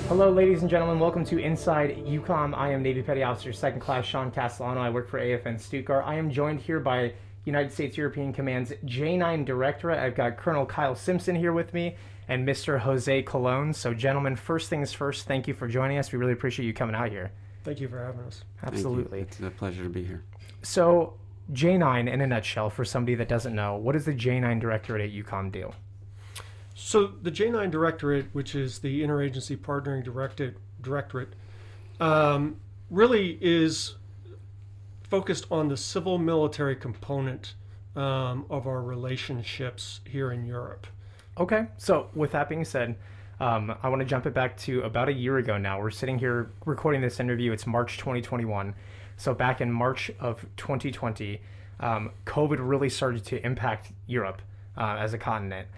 Hello, ladies and gentlemen. Welcome to Inside UCOM. I am Navy Petty Officer 2nd Class Sean Castellano. I work for AFN Stuttgart. I am joined here by United States European Command's J9 Directorate. I've got Colonel Kyle Simpson here with me and Mr. Jose Colon. So, gentlemen, first things first, thank you for joining us. We really appreciate you coming out here. Thank you for having us. Absolutely. It's a pleasure to be here. So, J9, in a nutshell, for somebody that doesn't know, what does the J9 Directorate at UCOM do? So the J9 Directorate, which is the Interagency Partnering Directorate, really is focused on the civil-military component of our relationships here in Europe. Okay, so with that being said, I want to jump it back to about a year ago now. We're sitting here recording this interview. It's March 2021. So back in March of 2020, COVID really started to impact Europe as a continent.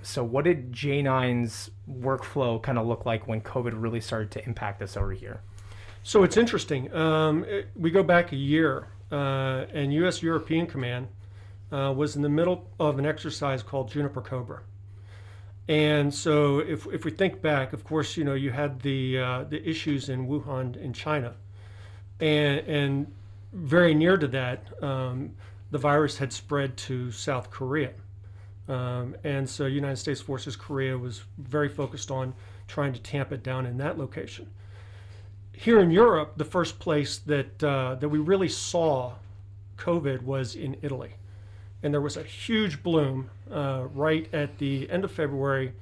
So what did J9's workflow kind of look like when COVID really started to impact us over here? So it's interesting. We go back a year, and European Command was in the middle of an exercise called Juniper Cobra. And so if we think back, of course, you had the issues in Wuhan in China. And very near to that, the virus had spread to South Korea. And so United States Forces Korea was very focused on trying to tamp it down in that location. Here in Europe, the first place that we really saw COVID was in Italy. And there was a huge bloom right at the end of February,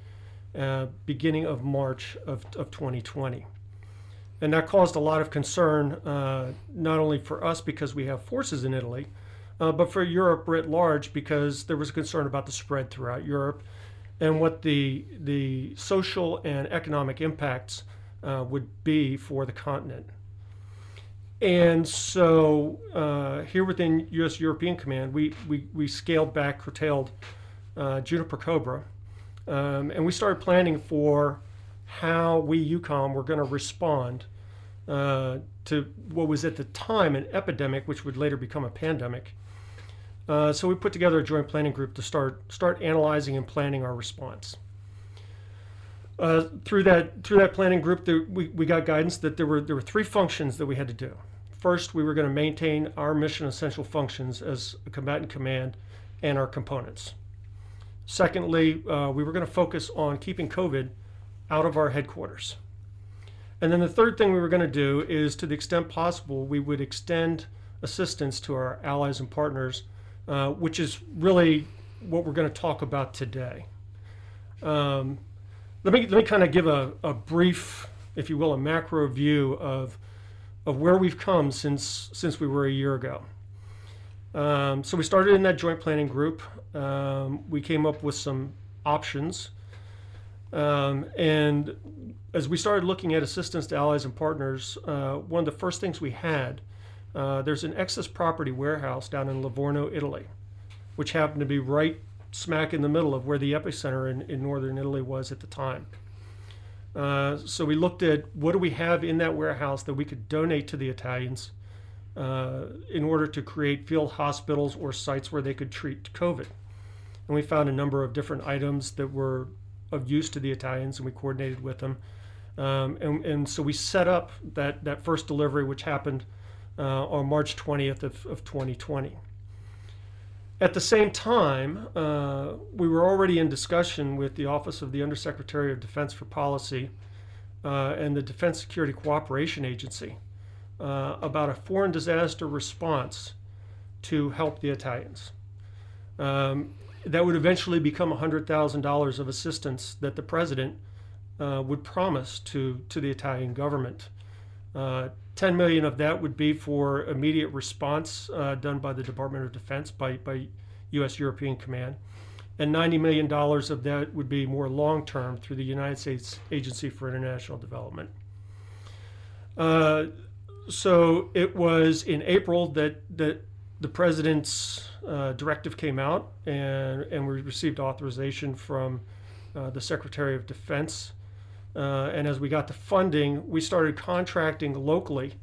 beginning of March of 2020. And that caused a lot of concern, not only for us because we have forces in Italy, but for Europe writ large, because there was a concern about the spread throughout Europe and what the social and economic impacts would be for the continent. And so here within U.S. European Command, we scaled back, curtailed Juniper Cobra, and we started planning for how we, EUCOM, were going to respond to what was at the time an epidemic, which would later become a pandemic. So we put together a joint planning group to start analyzing and planning our response. Through that planning group, we got guidance that there were three functions that we had to do. First, we were going to maintain our mission essential functions as a combatant command and our components. Secondly, we were going to focus on keeping COVID out of our headquarters. And then the third thing we were going to do is, to the extent possible, we would extend assistance to our allies and partners, which is really what we're going to talk about today. Let me kind of give a brief, if you will, a macro view of where we've come since we were a year ago. So we started in that joint planning group. We came up with some options. And as we started looking at assistance to allies and partners, one of the first things we had, there's an excess property warehouse down in Livorno, Italy, which happened to be right smack in the middle of where the epicenter in northern Italy was at the time. So we looked at what do we have in that warehouse that we could donate to the Italians in order to create field hospitals or sites where they could treat COVID. And we found a number of different items that were of use to the Italians, and we coordinated with them. And so we set up that first delivery, which happened on March 20th of 2020. At the same time, we were already in discussion with the Office of the Undersecretary of Defense for Policy and the Defense Security Cooperation Agency about a foreign disaster response to help the Italians. That would eventually become $100,000 of assistance that the president would promise to the Italian government. 10 million of that would be for immediate response done by the Department of Defense, by U.S. European Command, and $90 million of that would be more long-term through the United States Agency for International Development. So it was in April that the president's directive came out, and we received authorization from the Secretary of Defense. And as we got the funding, we started contracting locally.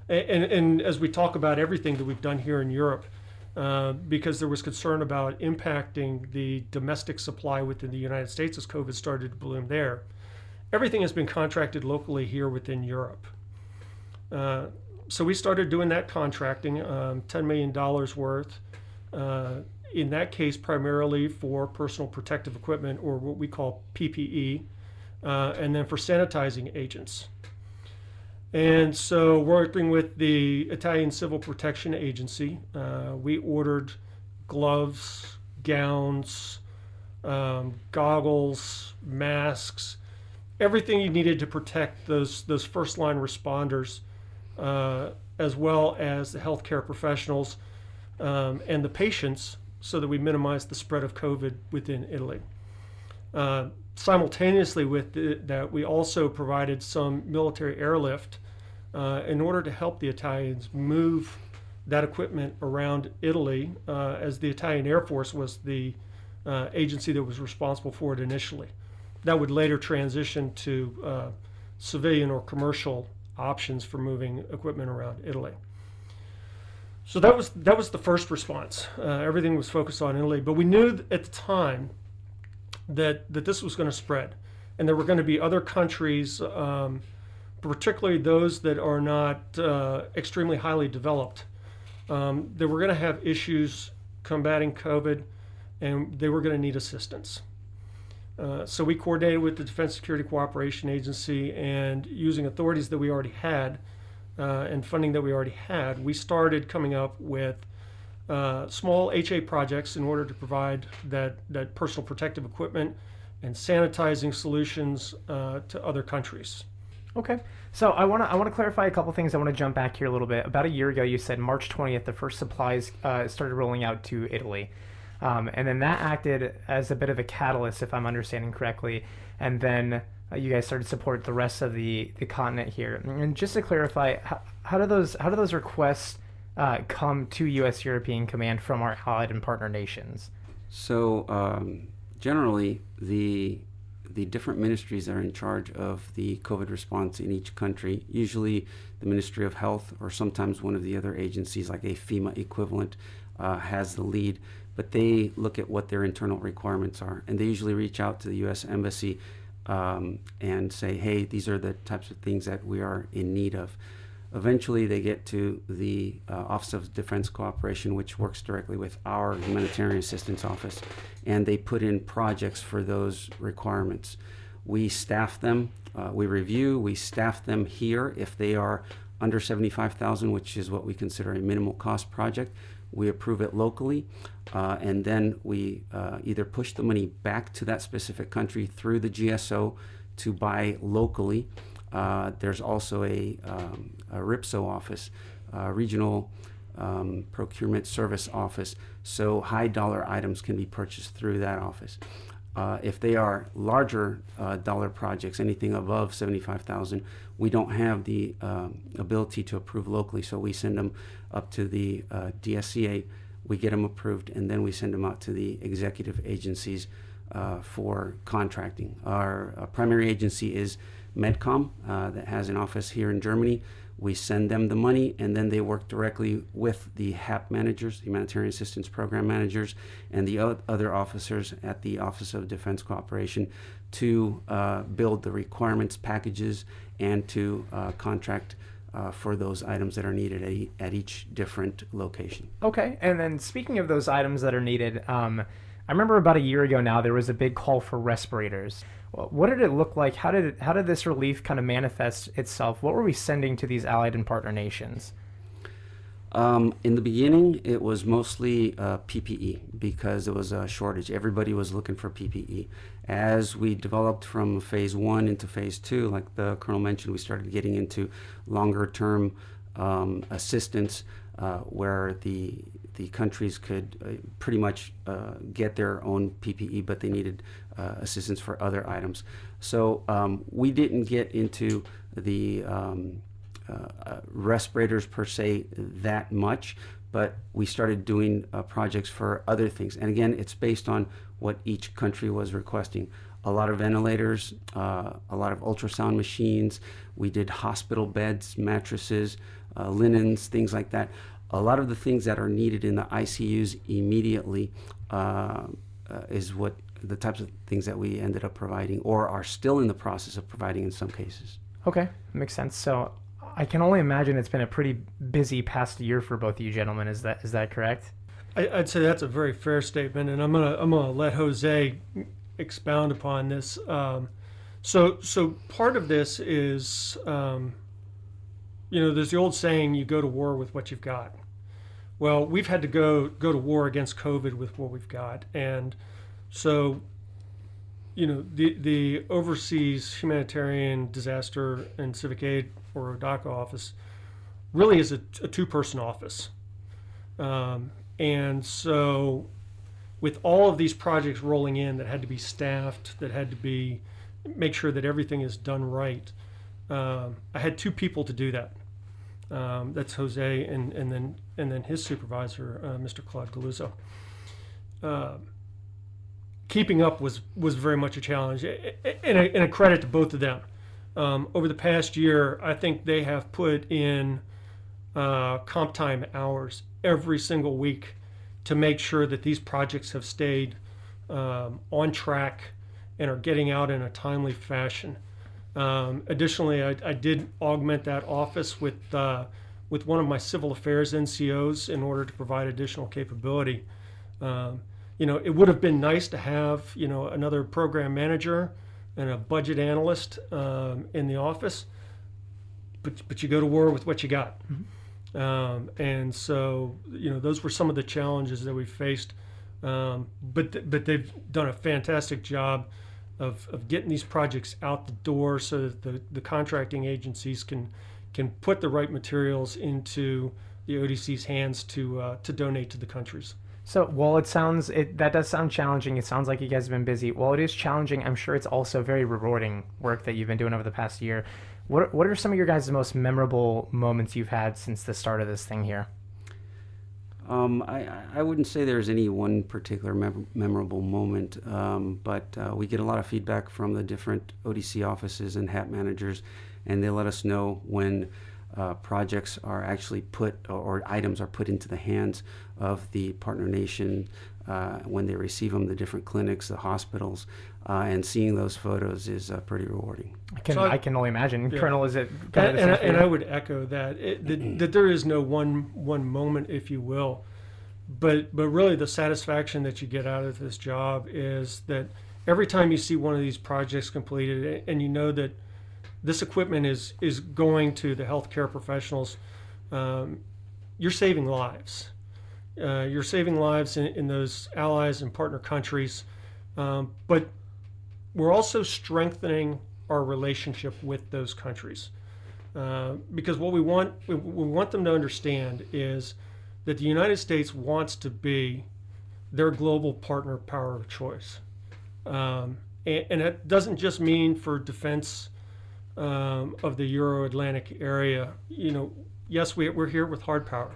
And as we talk about everything that we've done here in Europe, because there was concern about impacting the domestic supply within the United States as COVID started to bloom there. everything has been contracted locally here within Europe. So we started doing that contracting, $10 million worth. In that case, primarily for personal protective equipment, or what we call PPE, and then for sanitizing agents. And so, working with the Italian Civil Protection Agency, we ordered gloves, gowns, goggles, masks, everything you needed to protect those first line responders, as well as the healthcare professionals and the patients, so that we minimize the spread of COVID within Italy. Simultaneously with that, we also provided some military airlift in order to help the Italians move that equipment around Italy, as the Italian Air Force was the agency that was responsible for it initially. That would later transition to civilian or commercial options for moving equipment around Italy. So that was the first response. Everything was focused on Italy, but we knew at the time that this was going to spread, and there were going to be other countries, particularly those that are not extremely highly developed, that were going to have issues combating COVID, and they were going to need assistance. So we coordinated with the Defense Security Cooperation Agency, and using authorities that we already had and funding that we already had, we started coming up with small HA projects in order to provide that personal protective equipment and sanitizing solutions to other countries. Okay, so I want to clarify a couple things. I want to jump back here a little bit. About a year ago, you said March 20th, the first supplies started rolling out to Italy. And then that acted as a bit of a catalyst, if I'm understanding correctly. And then you guys started to support the rest of the continent here. And just to clarify, how do those requests come to U.S. European Command from our allied and partner nations? So generally, the different ministries are in charge of the COVID response in each country. Usually the Ministry of Health, or sometimes one of the other agencies like a FEMA equivalent, has the lead. But they look at what their internal requirements are, and they usually reach out to the U.S. Embassy and say, hey, these are the types of things that we are in need of. Eventually, they get to the Office of Defense Cooperation, which works directly with our Humanitarian Assistance Office, and they put in projects for those requirements. We staff them, we review, we staff them here if they are under $75,000, which is what we consider a minimal cost project. We approve it locally, and then we either push the money back to that specific country through the GSO to buy locally. There's also a RIPSO office, Regional Procurement Service Office, so high dollar items can be purchased through that office. If they are larger dollar projects, anything above $75,000, we don't have the ability to approve locally, so we send them up to the DSCA, we get them approved, and then we send them out to the executive agencies for contracting. Our primary agency is MedCom, that has an office here in Germany. We send them the money, and then they work directly with the HAP managers, Humanitarian Assistance Program managers, and the other officers at the Office of Defense Cooperation to build the requirements packages and to contract for those items that are needed at each different location. Okay, and then speaking of those items that are needed, I remember about a year ago now there was a big call for respirators. What did it look like? How did this relief kind of manifest itself? What were we sending to these allied and partner nations? In the beginning, it was mostly PPE because there was a shortage. Everybody was looking for PPE. As we developed from phase 1 into phase 2, like the Colonel mentioned, we started getting into longer term assistance where the countries could pretty much get their own PPE, but they needed assistance for other items. So we didn't get into the respirators per se that much, but we started doing projects for other things. And again, it's based on what each country was requesting. A lot of ventilators, a lot of ultrasound machines. We did hospital beds, mattresses, linens, things like that. A lot of the things that are needed in the ICUs immediately is what the types of things that we ended up providing or are still in the process of providing in some cases. Okay, makes sense. So I can only imagine it's been a pretty busy past year for both of you gentlemen. Is that correct? I'd say that's a very fair statement, and I'm gonna let Jose expound upon this. So part of this is, there's the old saying, you go to war with what you've got. Well, we've had to go to war against COVID with what we've got, and so, the Overseas Humanitarian Disaster and Civic Aid, or ODACA office, really is a two-person office. And so with all of these projects rolling in that had to be staffed, that had to be make sure that everything is done right, I had two people to do that. That's Jose and then his supervisor, Mr. Claude Galuzzo. Keeping up was very much a challenge, and a credit to both of them. Over the past year, I think they have put in comp time hours every single week to make sure that these projects have stayed on track and are getting out in a timely fashion. Additionally, I did augment that office with one of my civil affairs NCOs in order to provide additional capability. It would have been nice to have another program manager and a budget analyst in the office, but you go to war with what you got. Mm-hmm. And so, those were some of the challenges that we faced. But they've done a fantastic job of getting these projects out the door so that the contracting agencies can put the right materials into the ODC's hands to donate to the countries. So while that does sound challenging, it sounds like you guys have been busy. While it is challenging, I'm sure it's also very rewarding work that you've been doing over the past year. What are some of your guys' most memorable moments you've had since the start of this thing here? I wouldn't say there's any one particular memorable moment, but we get a lot of feedback from the different ODC offices and HAP managers, and they let us know when projects are actually put or items are put into the hands of the partner nation when they receive them, the different clinics, the hospitals, and seeing those photos is pretty rewarding. I can only imagine. Yeah. Colonel, is it kind of and I would echo that that there is no one moment, if you will, but really the satisfaction that you get out of this job is that every time you see one of these projects completed and you know that this equipment is going to the healthcare professionals, you're saving lives. You're saving lives in those allies and partner countries, but we're also strengthening our relationship with those countries, because what we want them to understand is that the United States wants to be their global partner power of choice, and it doesn't just mean for defense of the Euro-Atlantic area. Yes, we're here with hard power,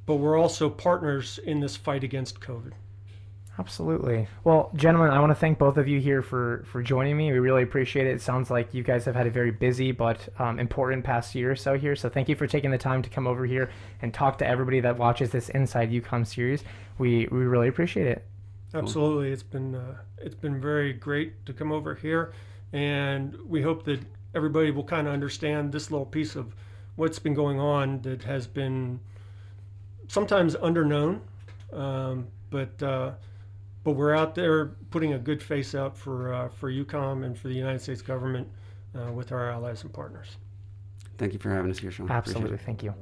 but we're also partners in this fight against COVID. Absolutely. Well, gentlemen, I want to thank both of you here for joining me. We really appreciate it. It sounds like you guys have had a very busy but important past year or so here. So thank you for taking the time to come over here and talk to everybody that watches this Inside EUCOM series. We really appreciate it. Absolutely. It's been very great to come over here, and we hope that everybody will kind of understand this little piece of what's been going on that has been sometimes underknown, but we're out there putting a good face out for EUCOM and for the United States government with our allies and partners. Thank you for having us here, Sean. Absolutely. Thank you.